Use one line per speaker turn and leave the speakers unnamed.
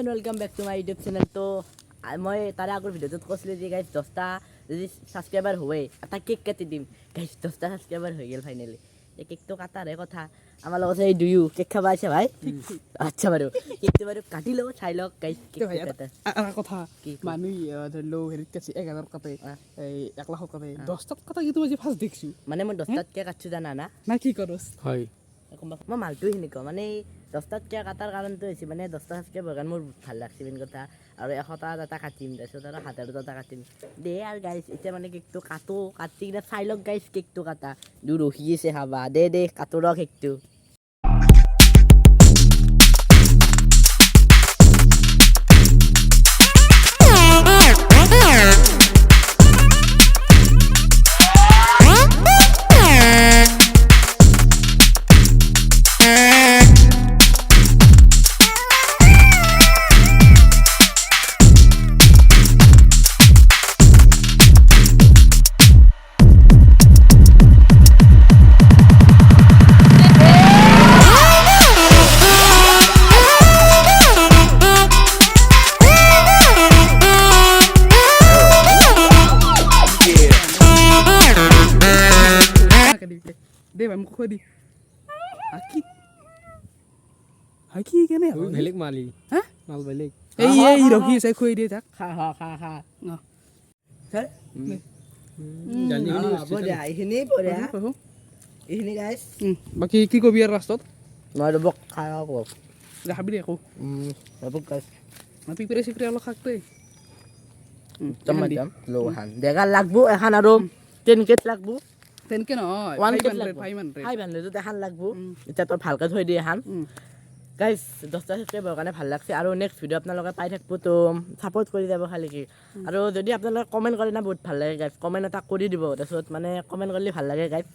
And welcome back to my YouTube channel. তো মই তাৰে আগৰ ভিডিঅ'টোত কৈছিলোঁ যে গাইজ 10টা যদি ছাবস্ক্ৰাইবাৰ হয় এটা কেক কাটি দিম। গাইজ 10টা ছাবস্ক্ৰাইবাৰ হৈ গ'ল ফাইনেলি। এই কেকটো কাটাৰহে কথা। আমাৰ লগত এই দুয়ো কেক খাব আহিছে ভাই। আচ্ছা বাৰু কেকটো বাৰু কাটি লওঁ, চাই লওক গাইজ কেক কাটা।
কথা মানুহ ধৰি লওঁ হেৰিত কাটছে 1000 কাটে, এই 1 লাখত কাটে, 10টাত কাটা কিন্তু মই ফাৰ্ষ্ট দেখিছোঁ।
মানে মই 10টাতকৈ কাটছোঁ জানা না?
না কি কৰছ?
হয়
মই মালটো সেনেকুৱা মানে 10টাতকৈ কাটাৰ কাৰণটো হৈছে মানে 10টা ছাবস্ক্ৰাইবাৰ কাৰণে মোৰ ভাল লাগছে মেইন কথা। আৰু 100টা এটা কাটিম, তাৰপিছত আৰু 1000 এটা কাটিম দে। আৰু গাইজ এতিয়া মানে কেকটো কাটি কিনে চাই লওক গাইজ কেকটো কাটা। দূৰ ৰখি আছে খাবা দে কাটো ৰ কেকটো।
দে ভাই মোক খুৱাই দি। হাকি কেনে
বেলেগ মালি
হা
মাল বেলেগ
এই ৰখি আছে খুৱাই দিয়ে তাক।
খা
জানি
এইখিনি গাইজ
বাকী কি কবি আৰু লাষ্টত
মই ৰ'বক খাই কওক
দেখাবি দে একো
ৰ'বক গাইজ
পিপৰে চিপৰে অলপ খাক দেই।
ডেগাৰ লাগব এখন আৰু 10K লাগব।
তেনেকে নহয়
1K
500
500 এখন লাগব। এতিয়া তই ভালকৈ থৈ দিয়ে এখন গাইজ 10টা ছাবস্ক্ৰাইবাৰৰ কাৰণে ভাল লাগছে। আৰু নেক্সট ভিডিঅ' আপোনালোকে পাই থাকিব, তো ছাপোৰ্ট কৰি যাব খালি কি। আৰু যদি আপোনালোকে কমেণ্ট কৰে না বহুত ভাল লাগে গাইজ, কমেণ্ট এটা কৰি দিব। তাৰপিছত মানে কমেণ্ট কৰিলে ভাল লাগে গাইজ।